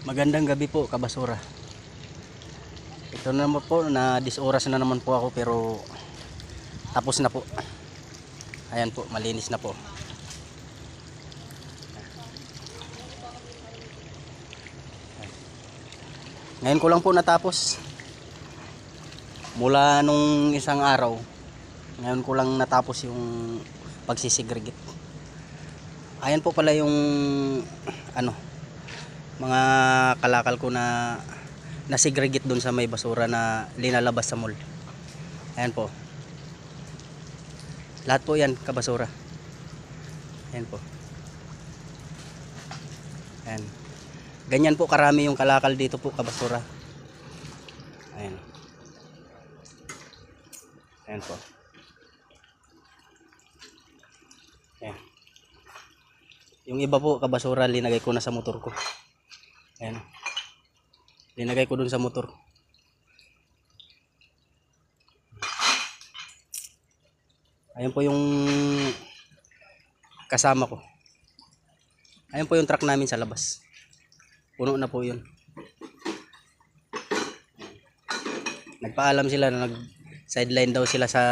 Magandang gabi po, kabasura. Ito na naman po, na 10 oras na naman po ako, pero tapos na po. Ayan po, malinis na po. Ngayon ko lang po natapos. Mula nung isang araw, ngayon ko lang natapos yung pagsisigregit. Ayan po pala yung ano, mga kalakal ko na nasigregit doon sa may basura na linalabas sa mall. Ayan po. Lahat po yan kabasura. Ayan po. Ayan. Ganyan po karami yung kalakal dito po kabasura. Ayan. Ayan po. Ayan. Yung iba po kabasura linagay ko na sa motor ko. Ayan. Linagay ko dun sa motor. Ayan po yung kasama ko. Ayan po yung truck namin sa labas. Puno na po yun. Nagpaalam sila na nag-sideline daw sila sa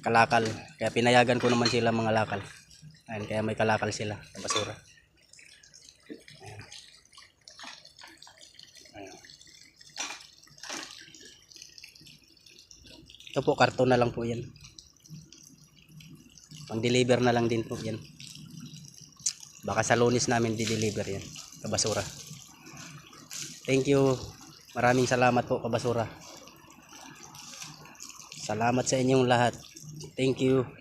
kalakal. Kaya pinayagan ko naman sila mga lakal. Ayan, kaya may kalakal sila sa basura. Ayan. Ayan. Ito po, karton na lang po yan. Pang-deliver na lang din po yan. Baka sa Lunes namin di-deliver yan, kabasura. Thank you. Maraming salamat po kabasura. Salamat sa inyong lahat. Thank you.